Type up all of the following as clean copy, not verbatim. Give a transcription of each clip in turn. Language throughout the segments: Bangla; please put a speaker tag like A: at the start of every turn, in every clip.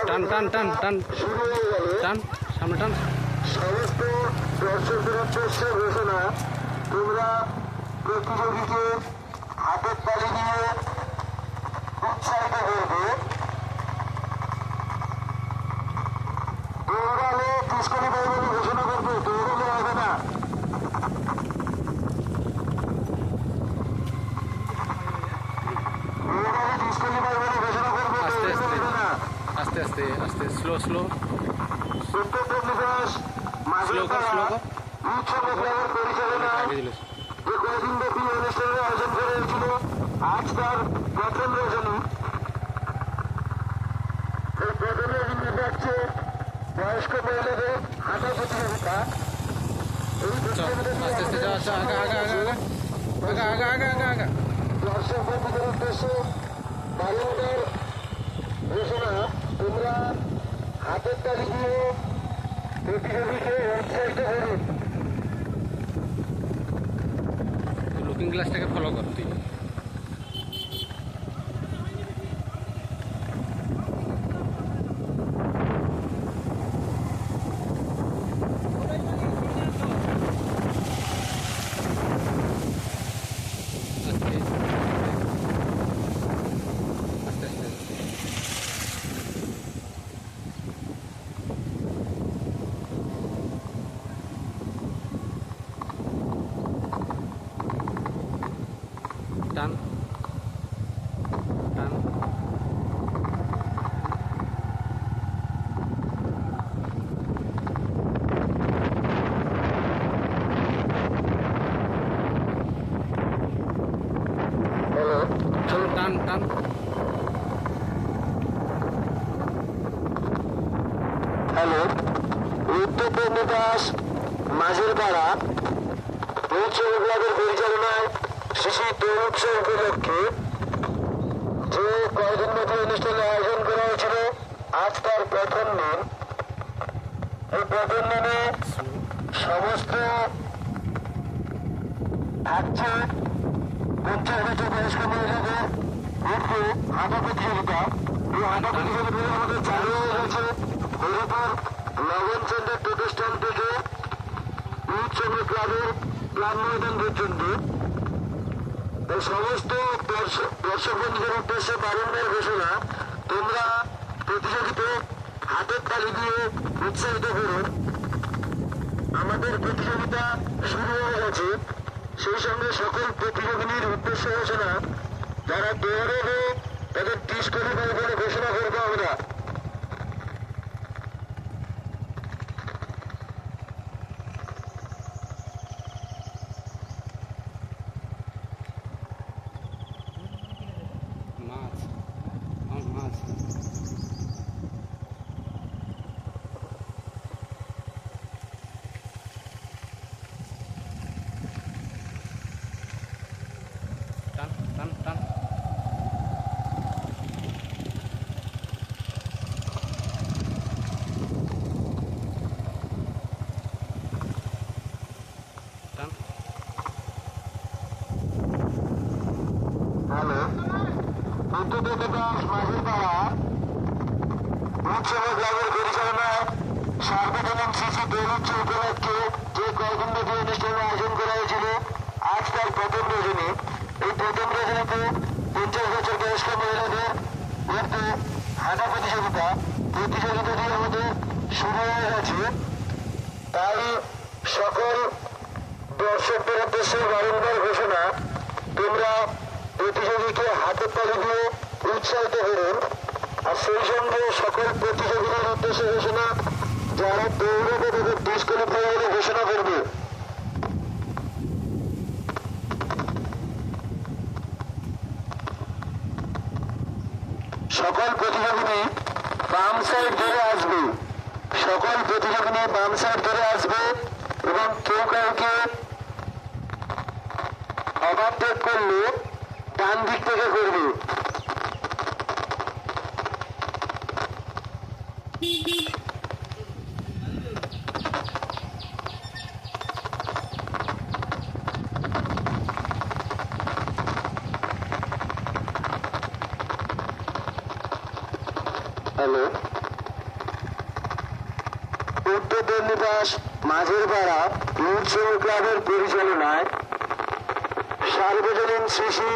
A: টান টান টান টান টান সামনে টান।
B: সমস্ত দর্শকদের উদ্দেশ্যে ঘোষণা, তোমরা প্রতিযোগীকে হাতের তালি দিয়ে উৎসাহিত করবে। দৌড়ালে পুষ্করি পাই বলে ঘোষণা করবে, দৌড়ালে হবে না। দৌড়ালে পুষ্করি পাই বলে ঘোষণা করবে,
A: আস্তে
B: দৌড়ালে
A: আস্তে
B: হবে না।
A: আস্তে আস্তে আস্তে স্লো স্লো
B: উত্তর দিবস
A: স্লো কর স্লো কর।
B: উৎসব ক্লাবের পরিচালনায়
A: আগে দিল।
B: যে কয়েকদিন ব্যাপী অনুষ্ঠানের আয়োজন করা হয়েছিল, আজ তার প্রথম রজনী। এই প্রথম রজনী যাচ্ছে বয়স্ক মহিলাদের হাঁটা প্রতিযোগিতা। এই
A: আস্তে আস্তে যাও, আচ্ছা আগা আগা আগা আগা আগা আগা আগা আগা আগা।
B: দর্শক বন্ধুদের উদ্দেশ্যে বারংবার ঘোষণা, তোমরা হাতের তালি দিয়ে প্রতিযোগীকে উৎসাহিত করুন।
A: লুকিং গ্লাসটাকে ফলো কর তুই। আস্তে আস্তে টান টান।
B: হ্যালো,
A: টান টান টান।
B: হ্যালো, উত্তর দাস মাঝের পাড়া উৎসব ক্লাবের পরিচালনায় শিশু দোল উৎসব উপলক্ষে যে কয়েকদিন ব্যাপী অনুষ্ঠানের আয়োজন করা হয়েছিল, আজ তার প্রথম দিন। এই প্রথম দিনে সমস্ত থাকছে 50 বছর বয়স্ক মহিলাদের মধ্যে হাঁটা প্রতিযোগিতা। এই হাঁটা প্রতিযোগিতা আমাদের চালু হয়ে গেছে হরিপুর নগর সেন্টার টোটো স্ট্যান্ড থেকে উৎসব ক্লাবের ক্লাব ময়দান পর্যন্ত। এই সমস্ত দর্শক বন্ধুদের উদ্দেশ্যে বারংবার ঘোষণা, তোমরা প্রতিযোগিতায় হাতের তালি দিয়ে উৎসাহিত করুন। আমাদের প্রতিযোগিতা শুরু হয়ে গেছে। সেই সঙ্গে সকল প্রতিযোগিনীর উদ্দেশ্য ঘোষণা, যারা দৌড়াবে তাদের ডিসকোয়ালিফাই বলে ঘোষণা করবো আমরা।
A: মাছ আমার মাছ। টান টান টান। টান।
B: হ্যালো, উত্তর দাস মাঝের পাড়া উৎসব ক্লাবের পরিচালনায় সার্বজনীন শিশু দোল উৎসব উপলক্ষে যে কয়েকদিন ব্যাপী অনুষ্ঠানের আয়োজন করা হয়েছিল, আজ তার প্রথম রজনী। এই প্রথম রজনীতে 50 বছর বয়স্ক মহিলাদের মধ্যে হাঁটা প্রতিযোগিতা। প্রতিযোগিতাটি আমাদের শুরু হয়ে গেছে। তাই সকল দর্শকদের উদ্দেশ্যে বারংবার ঘোষণা, তোমরা প্রতিযোগীকে হাতের তালি দিয়ে উৎসাহিত করুন। আর সেই সঙ্গে সকল প্রতিযোগীদের উদ্দেশ্যে ঘোষণা, যারা দৌড়াবে তাদের ডিসকোয়ালিফাই বলে ঘোষণা করবে। সকল প্রতিযোগিনী বাম সাইড ধরে আসবে। সকল প্রতিযোগিনী বাম সাইড ধরে আসবে এবং কেউ কাউকে ওভারটেক করলে ডান দিক থেকে করবে। হ্যালো, উত্তর দন্ডিবাস মাঝের পাড়া ইউথ শ্রমিক ক্লাবের পরিচালনায় সার্বজনীন শিশু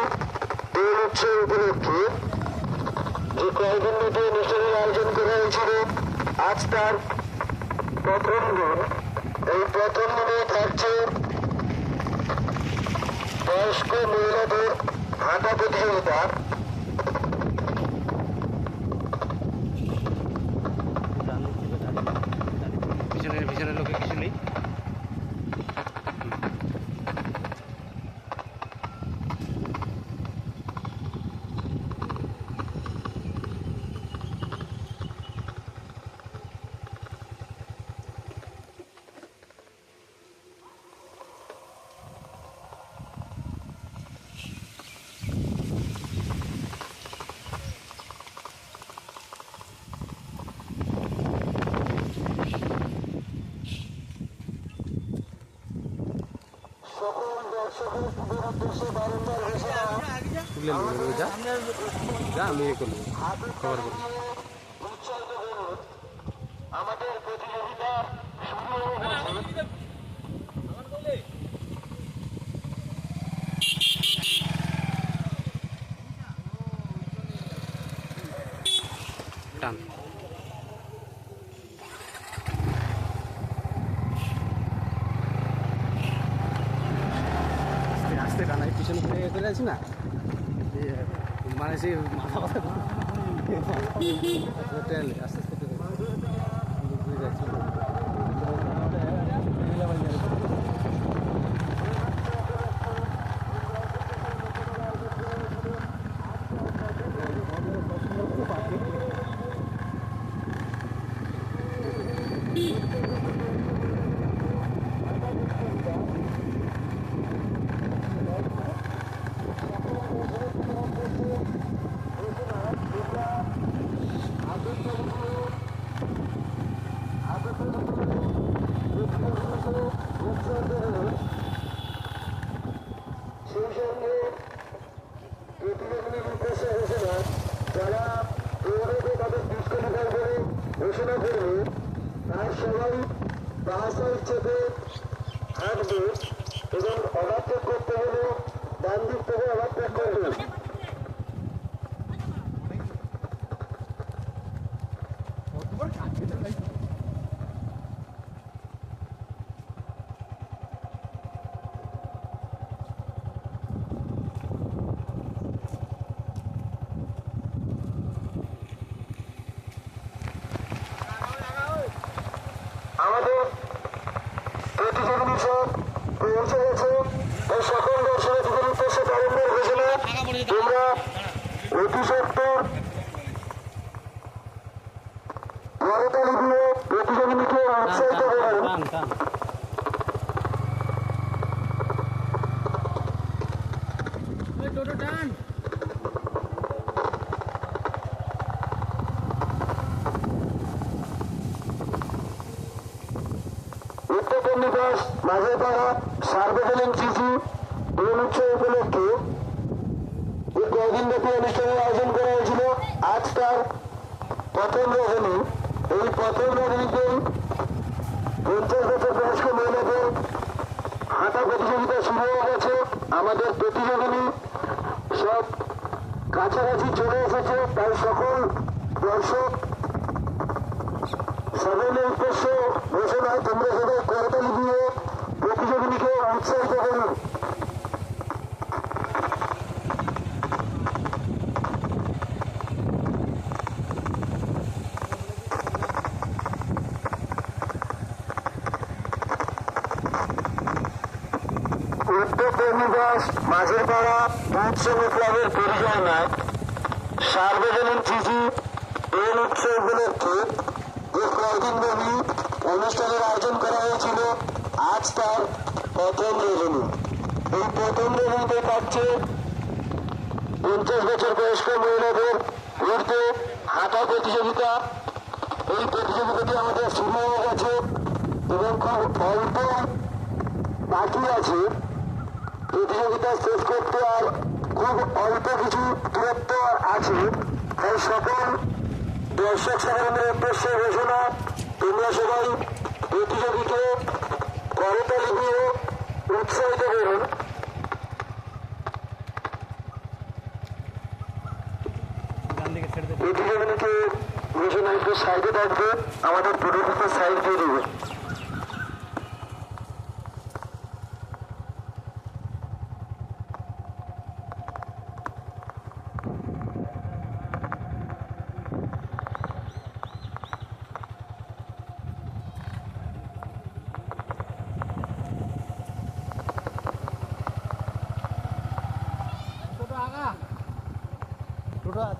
B: দোল উৎসব উপলক্ষে যে কয়েকদিন ব্যাপী অনুষ্ঠানের আয়োজন করা হয়েছিল, আজ তার প্রথম দিন। এই প্রথম দিনে থাকছে বয়স্ক মহিলাদের হাঁটা প্রতিযোগিতা।
A: পিছনে লোকে কিছু নেই।
B: সকল দর্শকদের উদ্দেশ্যে বারংবার ঘোষণা,
A: আমি করবো খবর করবো।
B: উৎসাহিত করুন। আমাদের প্রতিযোগিতা শুরু হয়ে গেছে।
A: টান আস্তে টানাই পিছনে চলে আসি না, মানে সেই মাথা কথা আস্তে আস্তে যাচ্ছি।
B: সেই সঙ্গে প্রতিযোগিতার উদ্দেশ্যে ঘোষণা, যারা দৌড়ে তাদের ডিসকালিফাই করে ঘোষণা করবে, তার সবাই বাঁ সাইড চেপে হাঁটবে এবং ওভারটেক করতে হলে ডান দিক থেকে ওভারটেক করবে। আমাদের প্রতিযোগিতা সব পৌঁছে গেছে। এই সকল দর্শনার্থীদের উদ্দেশ্যে বারংবার ঘোষণা, তোমরা অতি সত্তর করতালি দিয়ে প্রতিযোগিতাকে উৎসাহিত করুন। উত্তর চণ্ডীদাস মাঝেপাড়া সার্বজনীন শিশু দোল উৎসব উপলক্ষে এই কয়েকদিন ব্যাপী অনুষ্ঠানের আয়োজন করা হয়েছিল, আজ তার প্রথম রজনী। এই প্রথম রজনীতে 50 বছর বয়স্ক মহিলাদের হাঁটা প্রতিযোগিতা শুরু হয়ে গেছে। আমাদের প্রতিযোগিনী সব কাছাকাছি চলে এসেছে, তাই সকল দর্শক সকলের উদ্দেশ্য ঘোষণা, তোমরা সবাই করতালি দিয়ে প্রতিযোগিনীকে উৎসাহিত করুন। উত্তর চণ্ডীদাস মাঝের পাড়া ইউথ শ্রমিক ক্লাবের পরিচালনায় সার্বজনীন শিশু দোল উৎসব উপলক্ষে যে কয়েকদিন ব্যাপী অনুষ্ঠানের আয়োজন করা হয়েছিল, আজ তার প্রথম রজনী। এই প্রথম রজনীতে থাকছে 50 বছর বয়স্ক মহিলাদের ঘুরতে হাঁটা প্রতিযোগিতা। এই প্রতিযোগিতাটি আমাদের শুরু হয়ে গেছে এবং খুব অল্প বাকি আছে প্রতিযোগিতা শেষ করতে, আর খুব অল্প কিছু দূরত্ব আছে। তাই সকল দর্শক সাধারণের উদ্দেশ্যে ঘোষণা, তোমরা সবাই প্রতিযোগীকে করতালি দিয়ে উৎসাহিত করুন। প্রতিযোগীকে ঘোষণা একটু সাইডে থাকবে, আমাদের প্রতিযোগীকে সাইড দিয়ে দেবে।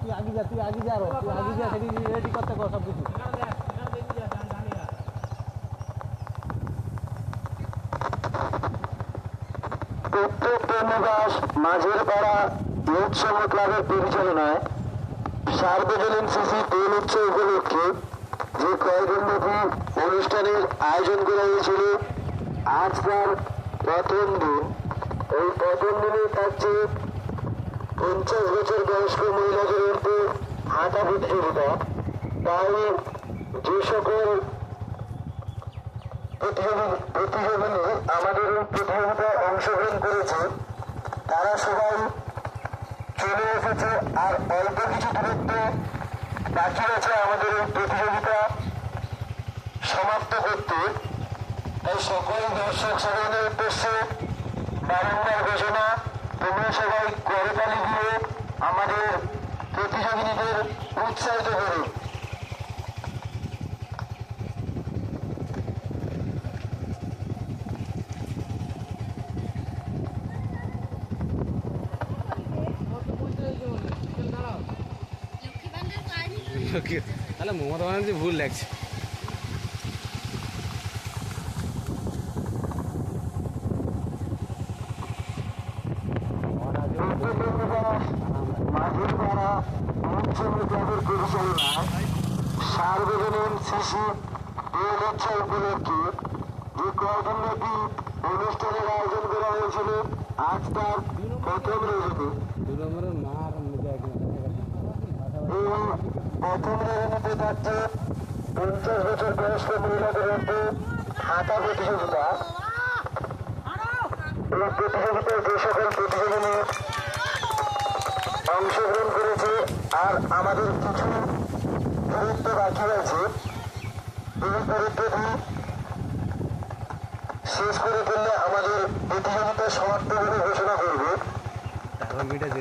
A: তুই আগে যা, তুই আগে যা, তুই আগে যা, সেটি রেডি করতে কর সব কিছু।
B: উত্তর প্রেমনিবাস মাঝের পাড়া ইউথ সংঘ ক্লাবের পরিচালনায় সার্বজনীন সিসি দোল উৎসব উপলক্ষে যে কয়েকদিনব্যাপী অনুষ্ঠানের আয়োজন করা হয়েছিল, আজকাল প্রথম দিন। এই প্রথম দিনে থাকছে 50 বছর বয়স্ক মহিলাদের মধ্যে হাঁটা প্রতিযোগিতা। তাই যে সকল প্রতিযোগিনী আমাদের এই প্রতিযোগিতায় অংশগ্রহণ করেছে তারা সবাই চলে এসেছে, আর অল্প কিছু দূরত্ব বাকি আছে আমাদের এই প্রতিযোগিতা সমাপ্ত করতে। তাই সকল দর্শক সাধারণের উদ্দেশ্যে বারংবার ঘোষণা, তোমরা সবাই করতালি দিয়ে আমাদের প্রতিযোগিনীদের উৎসাহিত করো।
A: তাহলে মমতা ব্যানার্জি ভুল লাগছে।
B: সার্বজনীন শিশু দোল উৎসব উপলক্ষে যে কয়েকদিনব্যাপী অনুষ্ঠানের আয়োজন করা হয়েছিল, আজ তার প্রথম রজনী।
A: দুই নম্বরের মার
B: এই প্রথম রজনীতে থাকছে 50 বছর বয়স্ক মহিলাদের মধ্যে হাঁটা প্রতিযোগিতা। এই প্রতিযোগিতায় যে সকল প্রতিযোগিনী অংশগ্রহণ করেছে আর আমাদের কিছু দূরত্ব বাকি আছে, এই দূরত্বটি শেষ করে ফেললে আমাদের প্রতিযোগিতা সমাপ্ত বলে ঘোষণা করবে।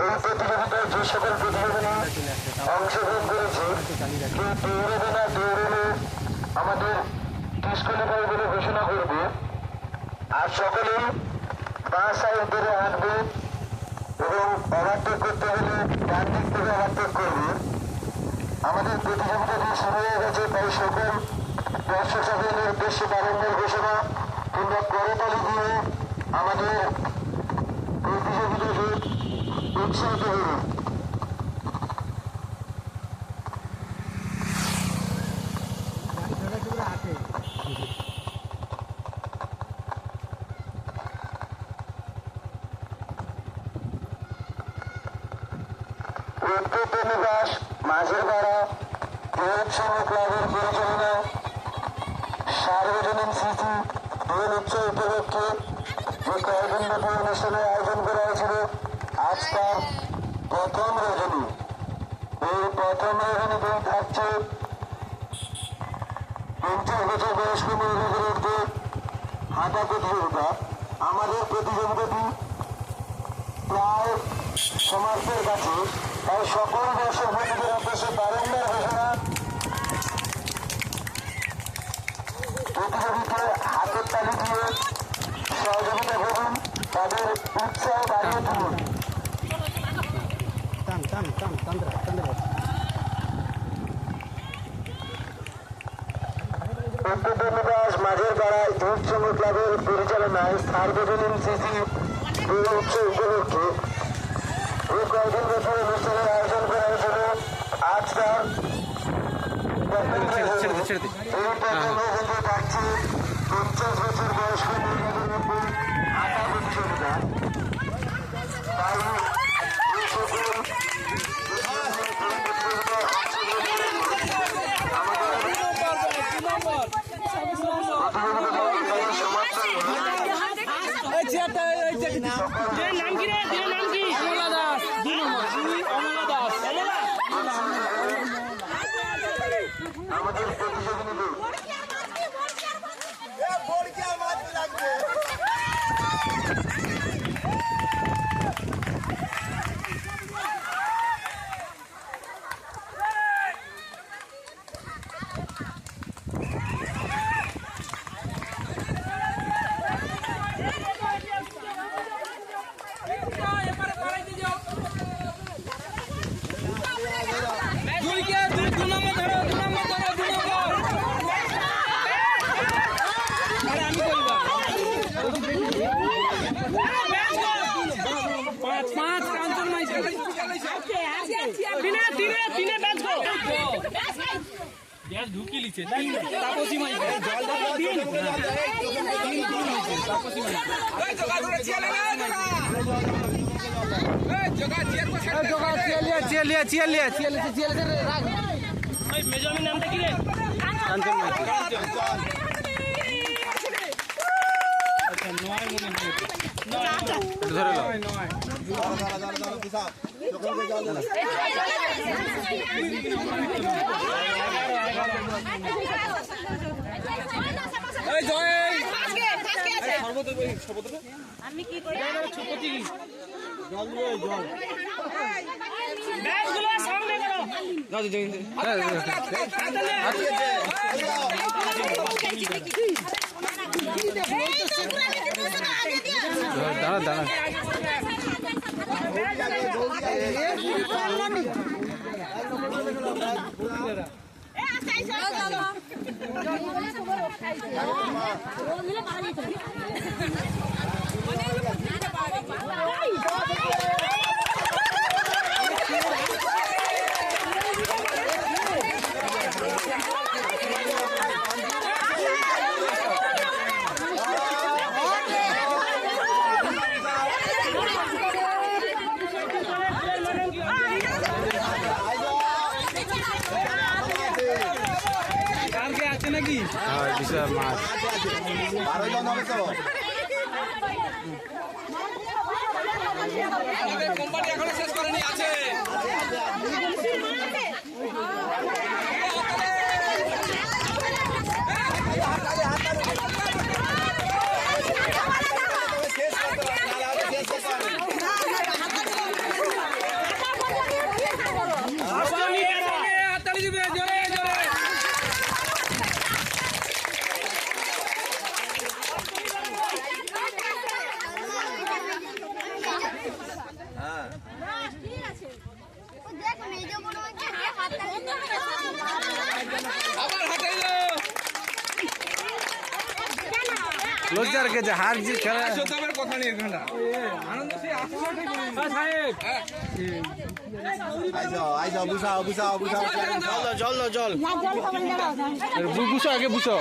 B: এই প্রতিযোগিতায় যে সকল প্রতিযোগিনী অংশগ্রহণ করেছে কেউ দৌড়বে না, দৌড়লে আমাদের ডিসকোয়ালিফাই বলে ঘোষণা করবে। আর সকলেই বাঁ সাইড ধরে হাঁটবে এবং ওভারটেক করতে হলে ডান দিক থেকে ওভারটেক করবে। আমাদের প্রতিযোগিতাটি শুরু হয়ে গেছে, তাই সকল দর্শক সাধারণের উদ্দেশ্যে বারংবার ঘোষণা, তোমরা করতালি দিয়ে আমাদের প্রতিযোগিতাকে উৎসাহিত করুন। উত্তর প্রেমনিবাস মাঝের পাড়া ইউথ সংঘ ক্লাবের পরিচালনায় সার্বজনীন স্মৃতি দোল উৎসব উপলক্ষে যে কয়েকদিনব্যাপী অনুষ্ঠানের আয়োজন করা হয়েছিল, আজ তার প্রথম রজনী। এই প্রথম রজনীতেই থাকছে 50 বছর বয়স্ক মহিলাদের মধ্যে হাঁটা প্রতিযোগিতা। আমাদের প্রতিযোগিতাটি প্রায় সমাপ্তের কাছে, তাই সকল দর্শক বন্ধুদের উদ্দেশ্যে বারংবার ঘোষণা, প্রতিযোগিতায় হাতের তালি দিয়ে সহযোগিতা করুন, তাদের উৎসাহ বাড়িয়ে তুলুন। উত্তর প্রেমনিবাস মাঝের পাড়া ইউথ সংঘ ক্লাবের পরিচালনায় সার্বজনীন সিসি দোল উৎসব উপলক্ষে এই কয়েকদিন বছর অনুষ্ঠানের আয়োজন করা হয়েছিল, আজ তার এই প্রথম রজনীতে থাকছে 50 বছর বয়স্ক মহিলাদের মধ্যে হাঁটা প্রতিযোগিতা। তাই এই সকল আমাদের প্রতিযোগিনী
C: ঢুকি লিছে তাপসী মাই মেজর নামটা কি রে? কাঞ্চন
D: আমি কি করি
A: দাঁড়া দাঁড়া
C: নাকি
A: বিশাল মাছ
B: 12 জন হবে তো
C: কোম্পানি এখনো শেষ করেনি আছে
A: লজ্জার কে যে হার জিত খেলা
C: কথা নেই এখানটা আনন্দ সে সাহেব
B: আইজো বুঝাও
A: জল বুঝো আগে বুঝো